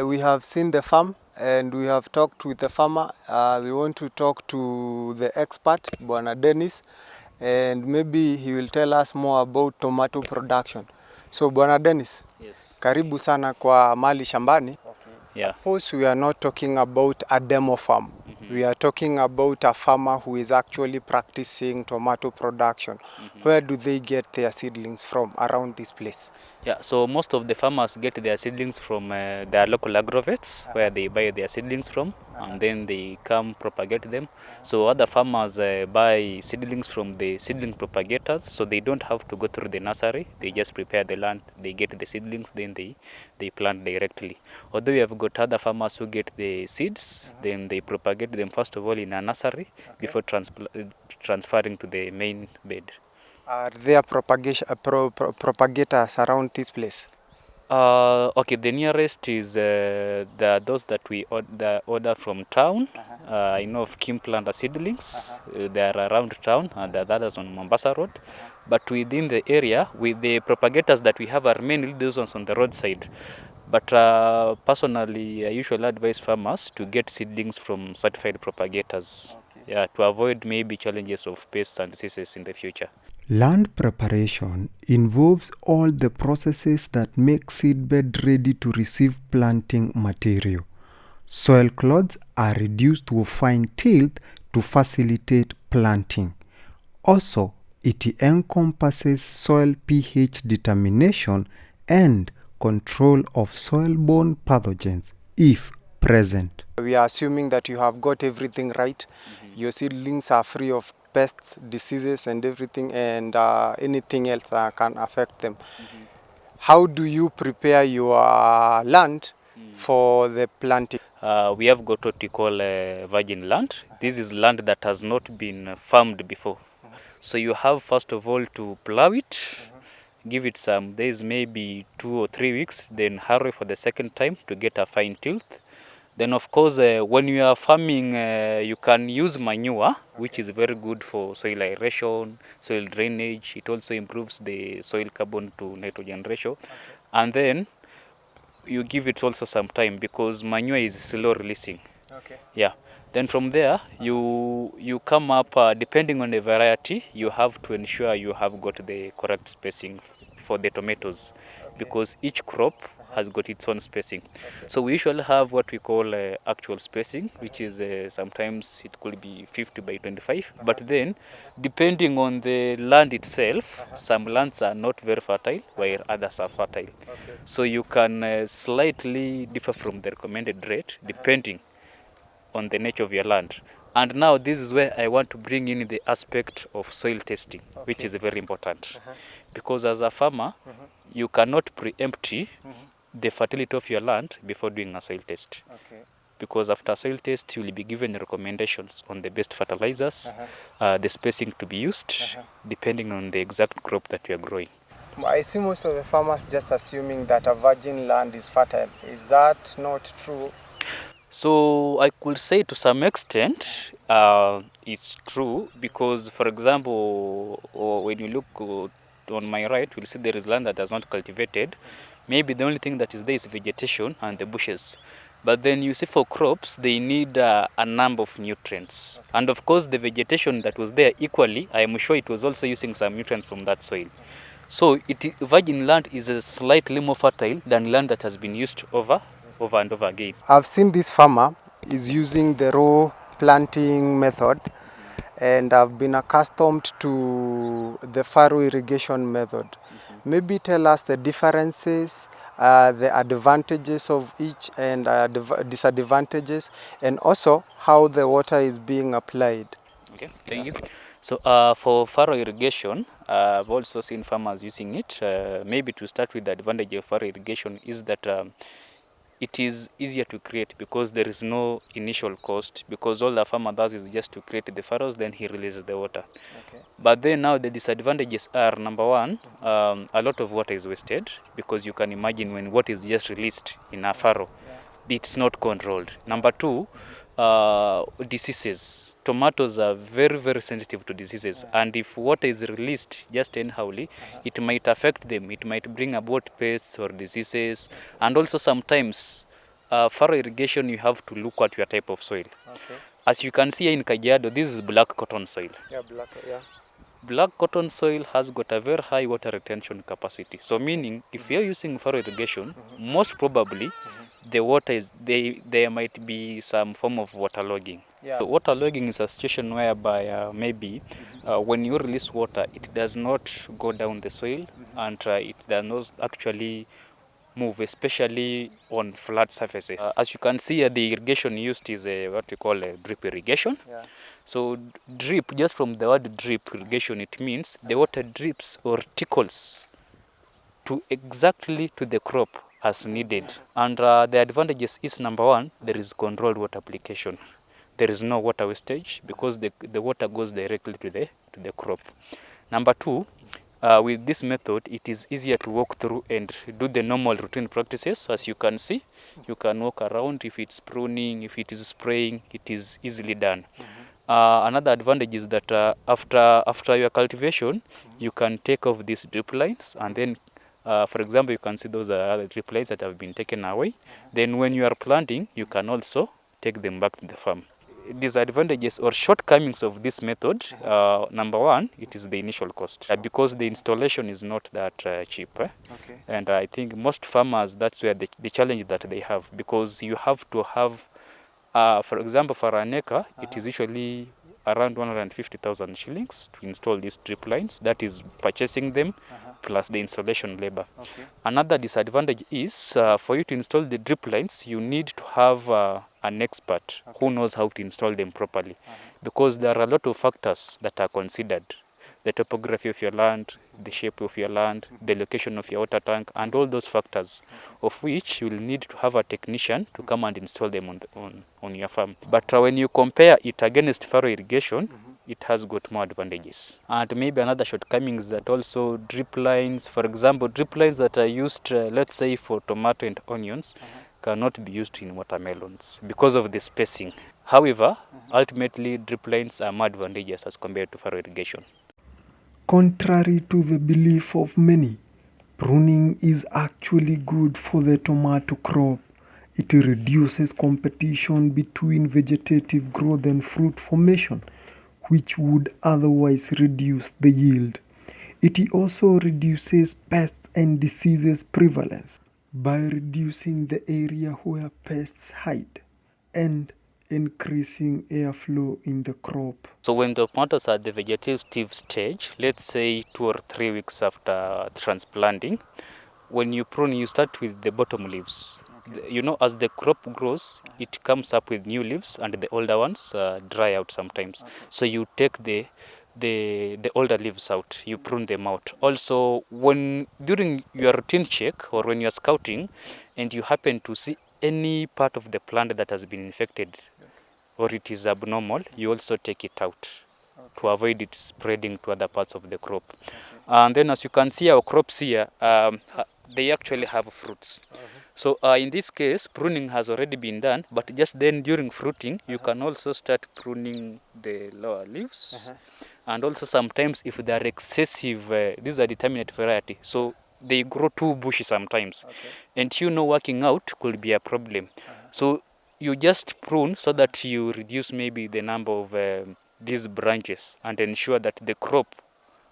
We have seen the farm and we have talked with the farmer. We want to talk to the expert, Bwana Dennis, and maybe he will tell us more about tomato production. So Bwana Dennis, Yes. karibu sana kwa Mali Shambani. Okay. Yeah. Suppose we are not talking about a demo farm. We are talking about a farmer who is actually practicing tomato production. Where do they get their seedlings from around this place? Yeah, so most of the farmers get their seedlings from their local agrovets, where they buy their seedlings from, and then they come propagate them. So other farmers buy seedlings from the seedling propagators, so they don't have to go through the nursery. They just prepare the land, they get the seedlings, then they plant directly. Although we have got other farmers who get the seeds, then they propagate them first of all in a nursery before transferring to the main bed. Are there propagators around this place? Okay, the nearest is those that we order from town. I know of Kimplanda seedlings. They are around town, and the others on Mombasa Road. But within the area, with the propagators that we have are mainly those ones on the roadside. But personally, I usually advise farmers to get seedlings from certified propagators, yeah, to avoid maybe challenges of pests and diseases in the future. Land preparation involves all the processes that make seedbed ready to receive planting material. Soil clods are reduced to a fine tilth to facilitate planting. Also, it encompasses soil pH determination and control of soil-borne pathogens, if present. We are assuming that you have got everything right. Your seedlings are free of pests, diseases and everything, and anything else can affect them. How do you prepare your land for the planting? We have got what we call virgin land. This is land that has not been farmed before. So you have first of all to plow it, give it some days, maybe 2 or 3 weeks, then harrow for the second time to get a fine tilth. Then of course, when you are farming, you can use manure, which is very good for soil aeration, soil drainage. It also improves the soil carbon to nitrogen ratio. And then you give it also some time because manure is slow releasing. Okay. Yeah. Then from there, you come up, depending on the variety, you have to ensure you have got the correct spacing for the tomatoes, because each crop has got its own spacing. So we usually have what we call actual spacing, which is sometimes it could be 50 by 25. But then, depending on the land itself, some lands are not very fertile, while others are fertile. So you can slightly differ from the recommended rate, depending on the nature of your land. And now this is where I want to bring in the aspect of soil testing, which is very important. Because as a farmer, you cannot preempt the fertility of your land before doing a soil test. Because after soil test, you will be given recommendations on the best fertilizers, the spacing to be used, depending on the exact crop that you are growing. I see most of the farmers just assuming that a virgin land is fertile. Is that not true? So I could say to some extent it's true, because for example, when you look on my right, you'll see there is land that is not cultivated. Maybe the only thing that is there is vegetation and the bushes. But then you see for crops, they need a number of nutrients. And of course, the vegetation that was there equally, I am sure it was also using some nutrients from that soil. So virgin land is slightly more fertile than land that has been used over and over again. I've seen this farmer is using the raw planting method, and I've been accustomed to the furrow irrigation method. Maybe tell us the differences, the advantages of each and disadvantages, and also how the water is being applied. Okay, thank you. So for furrow irrigation, I've also seen farmers using it. Maybe to start with, the advantage of furrow irrigation is that it is easier to create because there is no initial cost, because all the farmer does is just to create the furrows, then he releases the water. Okay. But then now the disadvantages are, number one, a lot of water is wasted, because you can imagine when water is just released in a furrow, it's not controlled. Number two, diseases. Tomatoes are very, very sensitive to diseases, and if water is released just anyhowly, it might affect them. It might bring about pests or diseases, and also sometimes furrow irrigation, you have to look at your type of soil. Okay. As you can see here in Kajiado, this is black cotton soil. Yeah, black. Yeah. Black cotton soil has got a very high water retention capacity. So meaning, if you're using furrow irrigation, most probably the water is there might be some form of waterlogging. Yeah. So waterlogging is a situation whereby maybe when you release water, it does not go down the soil and it does not actually move, especially on flat surfaces. As you can see, the irrigation used is what we call a drip irrigation. Yeah. So drip, just from the word drip irrigation, it means the water drips or tickles to exactly to the crop as needed. And the advantages is, number one, there is controlled water application. There is no water wastage because the water goes directly to the crop. Number two, with this method, it is easier to walk through and do the normal routine practices. As you can see, you can walk around. If it's pruning, if it is spraying, it is easily done. Another advantage is that after your cultivation, you can take off these drip lines, and then, for example, you can see those are other drip lines that have been taken away. Then when you are planting, you can also take them back to the farm. Disadvantages or shortcomings of this method, number one, it is the initial cost, because the installation is not that cheap. Okay. And I think most farmers, that's where the challenge that they have, because you have to have, for example, for an acre, it is usually around 150,000 shillings to install these drip lines. That is purchasing them plus the installation labor. Okay. Another disadvantage is for you to install the drip lines, you need to have an expert who knows how to install them properly, because there are a lot of factors that are considered. The topography of your land, the shape of your land, the location of your water tank, and all those factors, of which you will need to have a technician to come and install them on your farm. But when you compare it against furrow irrigation, it has got more advantages. And maybe another shortcoming is that also drip lines, for example, drip lines that are used, let's say, for tomato and onions, cannot be used in watermelons because of the spacing. However, ultimately, drip lines are more advantageous as compared to furrow irrigation. Contrary to the belief of many, pruning is actually good for the tomato crop. It reduces competition between vegetative growth and fruit formation, which would otherwise reduce the yield. It also reduces pests and diseases prevalence by reducing the area where pests hide and increasing airflow in the crop. So when the tomatoes are at the vegetative stage, let's say 2 or 3 weeks after transplanting, when you prune, you start with the bottom leaves. You know, as the crop grows, it comes up with new leaves, and the older ones dry out sometimes. So you take the older leaves out, you prune them out. Also, when during your routine check or when you're scouting and you happen to see any part of the plant that has been infected or it is abnormal, you also take it out to avoid it spreading to other parts of the crop. And then, as you can see, our crops here, they actually have fruits. So in this case, pruning has already been done, but just then during fruiting, you can also start pruning the lower leaves. And also sometimes if they are excessive, these are determinate variety, so they grow too bushy sometimes. And working out could be a problem. So you just prune so that you reduce maybe the number of these branches and ensure that the crop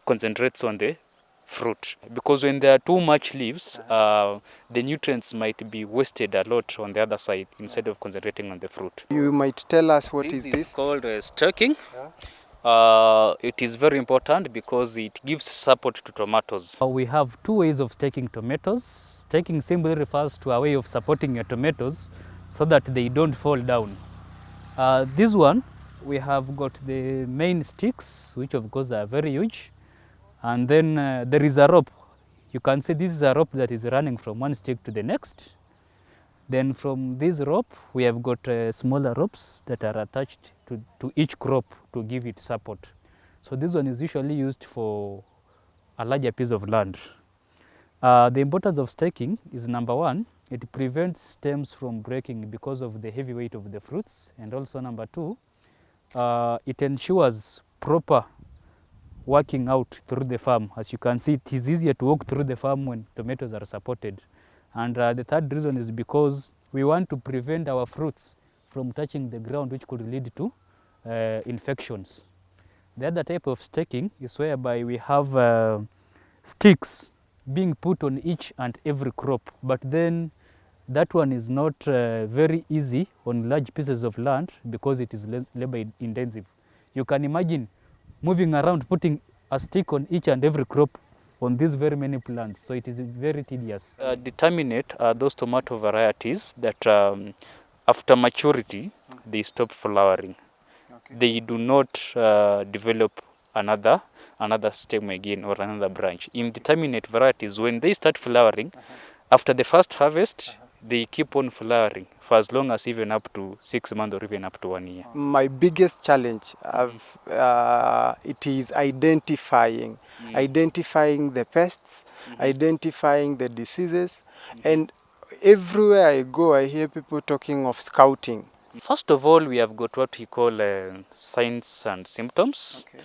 concentrates on the fruit, because when there are too much leaves, the nutrients might be wasted a lot on the other side instead of concentrating on the fruit. You might tell us what This is this? is called stacking. It is very important because it gives support to tomatoes. We have two ways of staking tomatoes. Staking simply refers to a way of supporting your tomatoes so that they don't fall down. This one, we have got the main sticks, which of course are very huge. And then there is a rope. You can see this is a rope that is running from one stick to the next. Then from this rope, we have got smaller ropes that are attached to each crop to give it support. So this one is usually used for a larger piece of land. The importance of staking is, number one, it prevents stems from breaking because of the heavy weight of the fruits. And also number two, it ensures proper working out through the farm. As you can see, it is easier to walk through the farm when tomatoes are supported. And the third reason is because we want to prevent our fruits from touching the ground, which could lead to infections. The other type of staking is whereby we have sticks being put on each and every crop, but then that one is not very easy on large pieces of land because it is labor intensive. You can imagine moving around putting a stick on each and every crop on these very many plants, so it is very tedious. Determinate are those tomato varieties that after maturity they stop flowering. Okay. They do not develop another stem again or another branch. Indeterminate varieties, when they start flowering, after the first harvest, they keep on flowering for as long as even up to 6 months or even up to 1 year. My biggest challenge it is identifying the pests, identifying the diseases, and everywhere I go I hear people talking of scouting. First of all, we have got what we call signs and symptoms. Okay.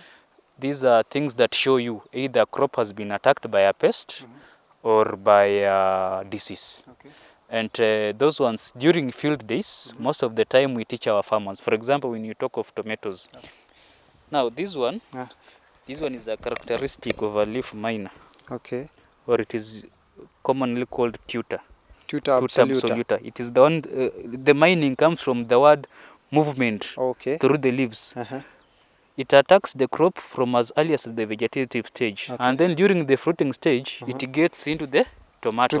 These are things that show you either a crop has been attacked by a pest or by a disease. Okay. And those ones, during field days, most of the time we teach our farmers. For example, when you talk of tomatoes. Okay. Now, this one is a characteristic of a leaf miner. Okay. Or it is commonly called tutor. Tutor absoluta. It is the one, the mining comes from the word movement through the leaves. It attacks the crop from as early as the vegetative stage. And then during the fruiting stage, it gets into the tomato.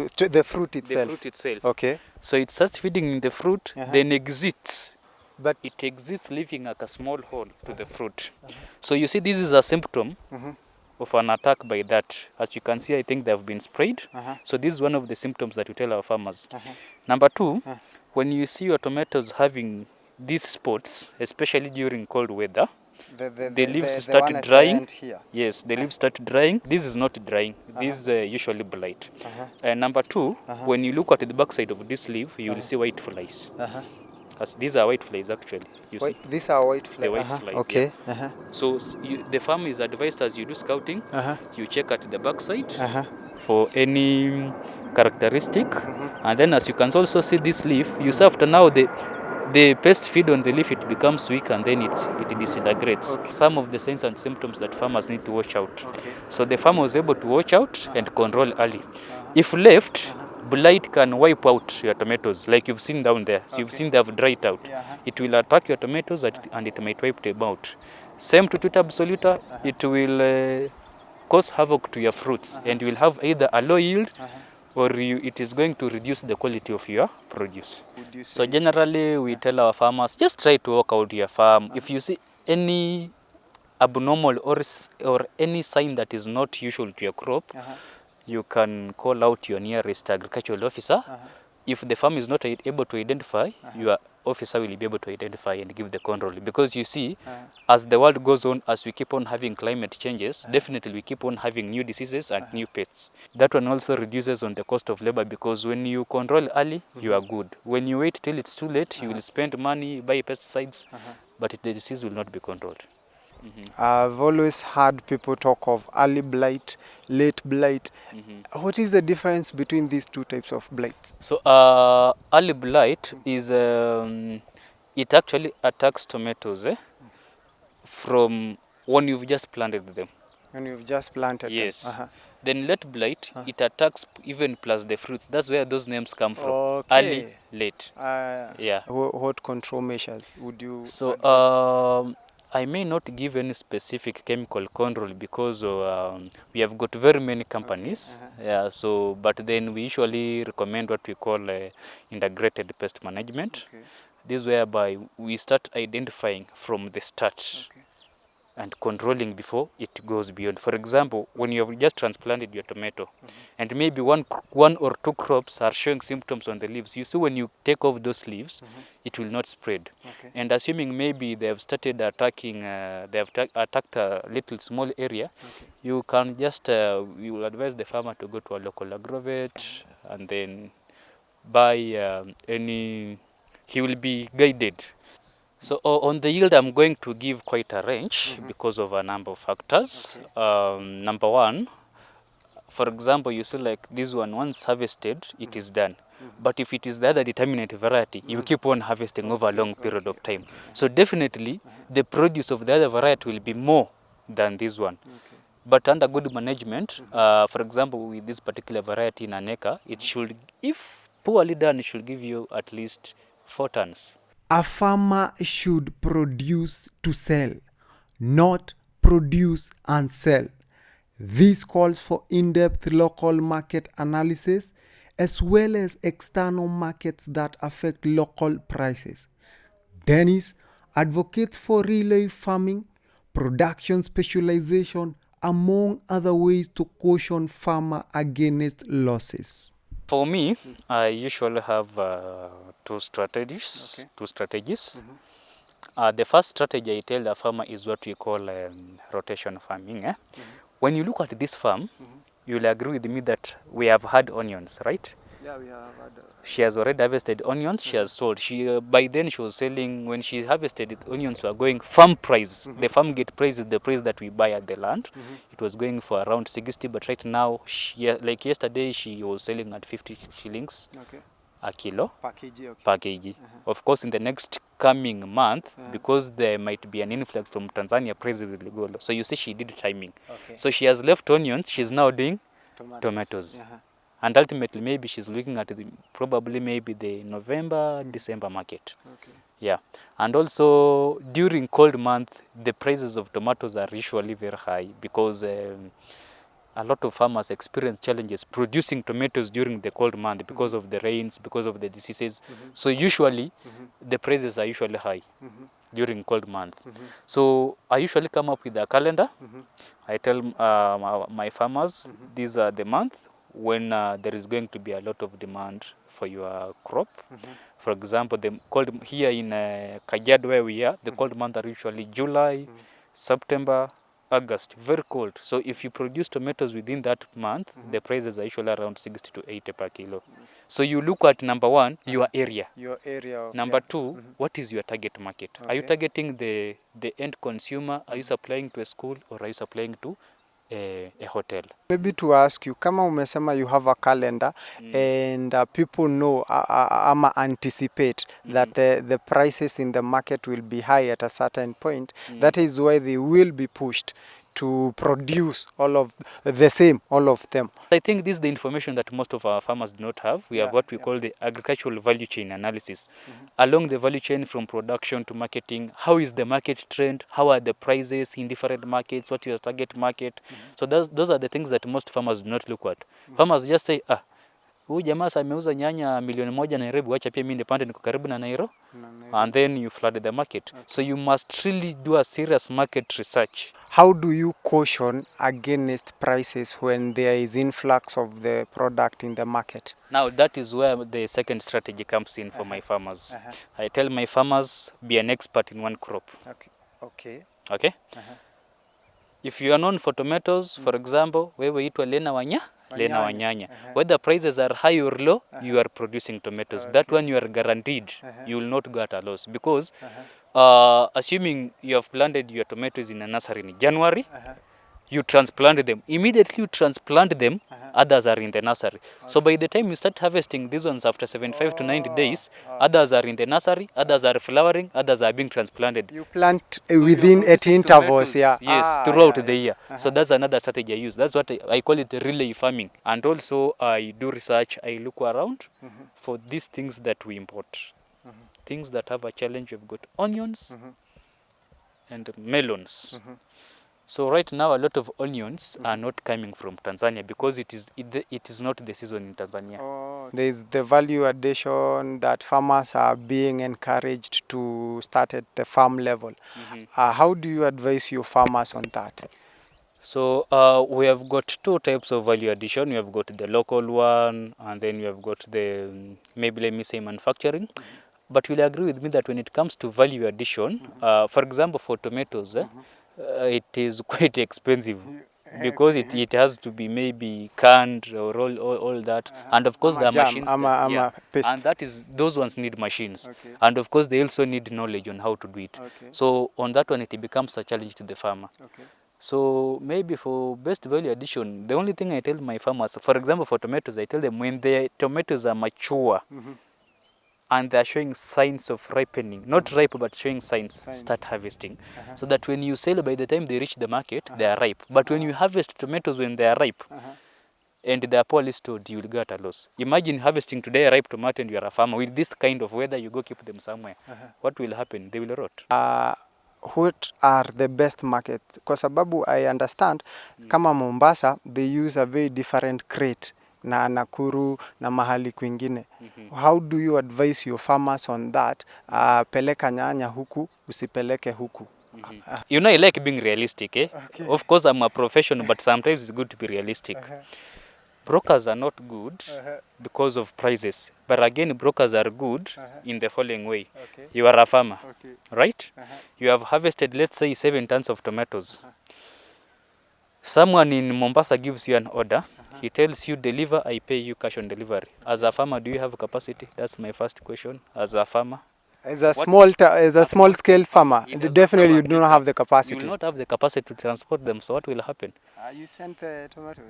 To the fruit itself. The fruit itself. Okay. So it starts feeding in the fruit, then exits. But it exits, leaving like a small hole to the fruit. So you see, this is a symptom of an attack by that. As you can see, I think they have been sprayed. So this is one of the symptoms that we tell our farmers. Number two, when you see your tomatoes having these spots, especially during cold weather, the leaves start drying. Yes, the leaves start drying. This is not drying. This is usually blight. Number two, when you look at the back side of this leaf, you will see white flies. As these are white flies actually. You see? These are white flies. The white flies. Okay. Yeah. So the farmer is advised, as you do scouting, you check at the back side for any characteristic, and then as you can also see this leaf, you see after now the pest feed on the leaf, it becomes weak and then it disintegrates. Okay. Some of the signs and symptoms that farmers need to watch out. Okay. So the farmer was able to watch out and control early. If left, blight can wipe out your tomatoes, like you've seen down there. So you've seen they have dried out. It will attack your tomatoes and it might wipe them out. Same to tuta absoluta, it will cause havoc to your fruits, and you will have either a low yield or it is going to reduce the quality of your produce. So generally we tell our farmers, just try to walk out your farm. If you see any abnormal or any sign that is not usual to your crop, you can call out your nearest agricultural officer. If the farm is not able to identify, your officer will be able to identify and give the control. Because you see, as the world goes on, as we keep on having climate changes, definitely we keep on having new diseases and new pests. That one also reduces on the cost of labor, because when you control early, you are good. When you wait till it's too late, you will spend money, buy pesticides, but the disease will not be controlled. I've always heard people talk of early blight, late blight. What is the difference between these two types of blight? So early blight is, it actually attacks tomatoes from when you've just planted them. When you've just planted yes. them? Then late blight, it attacks even plus the fruits. That's where those names come from. Early, late. Yeah. What control measures would you So I may not give any specific chemical control because we have got very many companies. Yeah. So, but then we usually recommend what we call integrated pest management. This is whereby we start identifying from the start and controlling before it goes beyond. For example, when you have just transplanted your tomato, and maybe one or two crops are showing symptoms on the leaves, you see when you take off those leaves, it will not spread. And assuming maybe they have started attacking, attacked a little small area, you can just, you will advise the farmer to go to a local agrovet and then buy he will be guided. So on the yield, I'm going to give quite a range because of a number of factors. Number one, for example, you see like this one, once harvested, it is done. But if it is the other determinate variety, you keep on harvesting over a long period of time. So definitely the produce of the other variety will be more than this one. But under good management, for example, with this particular variety in an acre, it should, if poorly done, it should give you at least 4 tons. A farmer should produce to sell, not produce and sell. This calls for in-depth local market analysis as well as external markets that affect local prices. Dennis advocates for relay farming, production specialization, among other ways to caution farmer against losses. For me, I usually have two strategies. The first strategy I tell the farmer is what we call rotation farming. When you look at this farm, you'll agree with me that we have had onions, right? Yeah, we have had. She has already harvested onions. She has sold. She by then she was selling. When she harvested it, onions were going farm price. The farm gate price is the price that we buy at the land. It was going for around 60, but right now, like yesterday, she was selling at 50 shillings a kilo Per kg, per kg. Of course, in the next coming month, because there might be an influx from Tanzania, prices will go low. So you see, she did timing. So she has left onions. She's now doing tomatoes. And ultimately, maybe she's looking at probably maybe the November, December market. Yeah. And also during cold month, the prices of tomatoes are usually very high because a lot of farmers experience challenges producing tomatoes during the cold month because of the rains, because of the diseases. So usually, the prices are usually high during cold month. So I usually come up with a calendar. I tell my farmers, these are the month when there is going to be a lot of demand for your crop. For example, the cold here in Kajiado where we are, the cold months are usually July, September, August, very cold. So if you produce tomatoes within that month, the prices are usually around 60 to 80 per kilo. So you look at number one, your area. Your area. Number two, what is your target market? Are you targeting the end consumer? Are you supplying to a school or are you supplying to a hotel? Maybe to ask you, kama umesema you have a calendar and people know ama anticipate that the prices in the market will be high at a certain point, that is why they will be pushed to produce all of them. I think this is the information that most of our farmers do not have. We have what we call the agricultural value chain analysis. Along the value chain from production to marketing, how is the market trend? How are the prices in different markets? What is your target market? So those are the things that most farmers do not look at. Farmers just say, huyu jamaa ameuza nyanya milioni moja Nairobi, wacha pia mimi nipande niko karibu na Nairobi. And then you flood the market. So you must really do a serious market research. How do you caution against prices when there is influx of the product in the market? Now that is where the second strategy comes in for my farmers. I tell my farmers, be an expert in one crop. Okay. If you are known for tomatoes, for example, wewe itwa Lena Wanyanya. Whether prices are high or low, you are producing tomatoes. That one you are guaranteed you will not go at a loss because assuming you have planted your tomatoes in a nursery in January, you transplant them. Immediately you transplant them, others are in the nursery. So by the time you start harvesting these ones after 75 to 90 days, others are in the nursery, others are flowering, others are being transplanted. You plant within 8 intervals, yes, throughout the year. So that's another strategy I use. That's what I call it relay farming. And also I do research, I look around for these things that we import. Things that have a challenge, we've got onions and melons. So right now, a lot of onions are not coming from Tanzania because it is not the season in Tanzania. There is the value addition that farmers are being encouraged to start at the farm level. How do you advise your farmers on that? So we have got two types of value addition. We have got the local one, and then we have got the, maybe let me say manufacturing. But you'll agree with me that when it comes to value addition, for example, for tomatoes, it is quite expensive because it has to be maybe canned or all that. And of course, there are machines. And that is, those ones need machines. And of course, they also need knowledge on how to do it. So on that one, it becomes a challenge to the farmer. So maybe for best value addition, the only thing I tell my farmers, for example, for tomatoes, I tell them when the tomatoes are mature and they're showing signs of ripening, not ripe, but showing signs, start harvesting. So that when you sell, by the time they reach the market, they are ripe. But when you harvest tomatoes when they are ripe, and they are poorly stored, you will get a loss. Imagine harvesting today a ripe tomato and you are a farmer. With this kind of weather, you go keep them somewhere. What will happen? They will rot. What are the best markets? Kwa sababu I understand kama Mombasa they use a very different crate na Nakuru na mahali kwingine. How do you advise your farmers on that? Peleka nyanya huku, usipeleke huku. You know, I like being realistic. Okay. Of course, I'm a professional, but sometimes it's good to be realistic. Brokers are not good because of prices. But again, brokers are good in the following way. Okay. You are a farmer, Okay. right? You have harvested, let's say, 7 tons of tomatoes. Someone in Mombasa gives you an order. He tells you, deliver, I pay you cash on delivery. As a farmer, do you have capacity? That's my first question. As a farmer. As a small scale farmer, definitely you do not have the capacity. You will not have the capacity to transport them. So what will happen? You sent the tomatoes.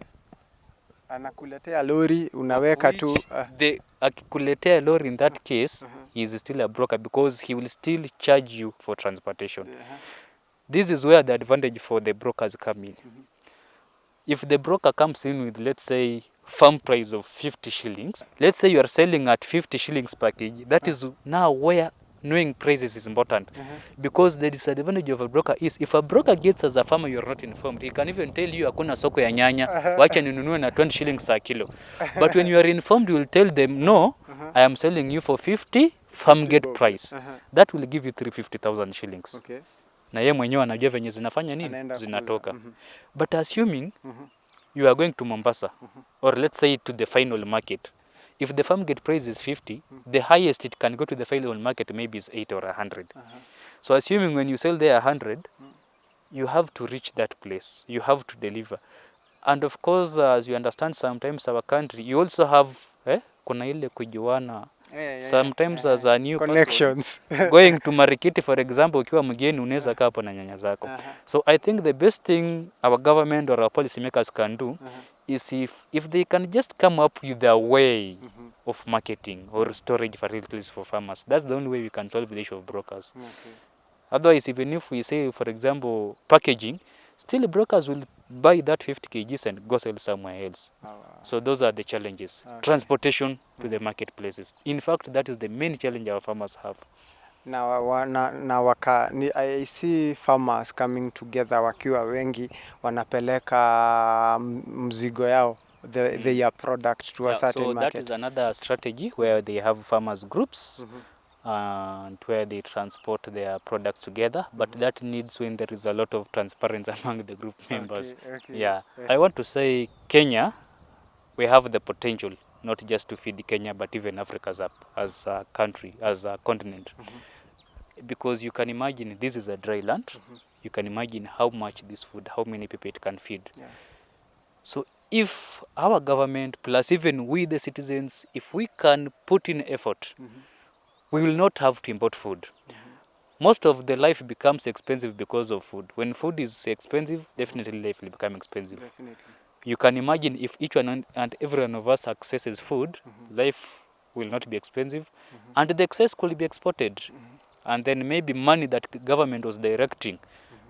Anakuletea lori, unaweka tu. The akikuletea lori in that case, he is still a broker because he will still charge you for transportation. This is where the advantage for the brokers come in. If the broker comes in with, let's say, farm price of 50 shillings, let's say you are selling at 50 shillings per kg, that is now where knowing prices is important. Because the disadvantage of a broker is, if a broker gets as a farmer, you are not informed. He can even tell you, hakuna soko ya nyanya, wacha ninunue na 20 shillings per kilo. But when you are informed, you will tell them, no, I am selling you for 50 farm gate price. That will give you 350,000 shillings. Okay. Na yeye mwenyewe anajua venye zinafanya nini, zinatoka. But assuming you are going to Mombasa, or let's say to the final market, if the farm gate price is 50, the highest it can go to the final market maybe is 8 or 100. So assuming when you sell there 100, you have to reach that place. You have to deliver. And of course, as you understand, sometimes our country, you also have, kuna ile kujuana. Sometimes as a new connections. person, going to Marikiti, for example, ukiwa mgeni unaweza kaa hapo na nyanya zako. So I think the best thing our government or our policy makers can do is if they can just come up with a way of marketing or storage facilities for farmers. That's the only way we can solve the issue of brokers. Otherwise, even if we say, for example, packaging, still brokers will buy that 50 kgs and go sell somewhere else. So those are the challenges. Transportation to the marketplaces. In fact, that is the main challenge our farmers have. I see farmers coming together wakiwa wengi wanapeleka mzigo yao, their product to a certain market. So that is another strategy where they have farmers groups and where they transport their products together, but that needs when there is a lot of transparency among the group members. I want to say Kenya, we have the potential not just to feed Kenya but even Africa as a country, as a continent. Because you can imagine this is a dry land. You can imagine how much this food, how many people it can feed. So if our government plus even we the citizens, if we can put in effort, we will not have to import food. Most of the life becomes expensive because of food. When food is expensive, definitely life will become expensive. You can imagine if each one and every one of us accesses food, life will not be expensive, and the excess could be exported. And then maybe money that the government was directing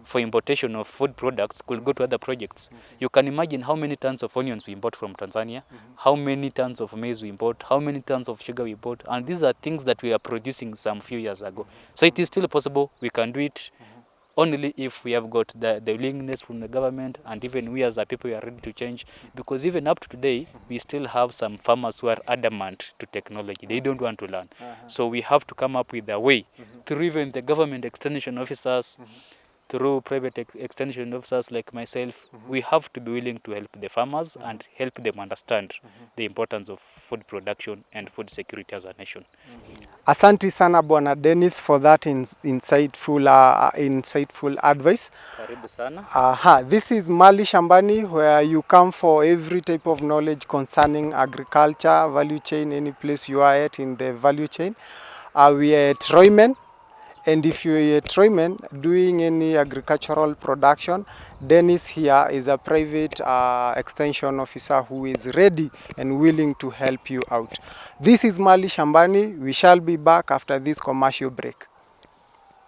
for importation of food products could go to other projects. You can imagine how many tons of onions we import from Tanzania, how many tons of maize we import, how many tons of sugar we import, and these are things that we are producing some few years ago. So it is still possible. We can do it only if we have got the willingness from the government, and even we as a people are ready to change. Because even up to today, we still have some farmers who are adamant to technology. They don't want to learn. So we have to come up with a way through even the government extension officers, through private extension officers like myself. We have to be willing to help the farmers and help them understand the importance of food production and food security as a nation. Asante sana Bwana Dennis for that insightful advice. Karibu sana. This is Mali Shambani, where you come for every type of knowledge concerning agriculture, value chain, any place you are at in the value chain. We are at Roymen, And if you're a Troyman doing any agricultural production, Dennis here is a private extension officer who is ready and willing to help you out. This is Mali Shambani. We shall be back after this commercial break.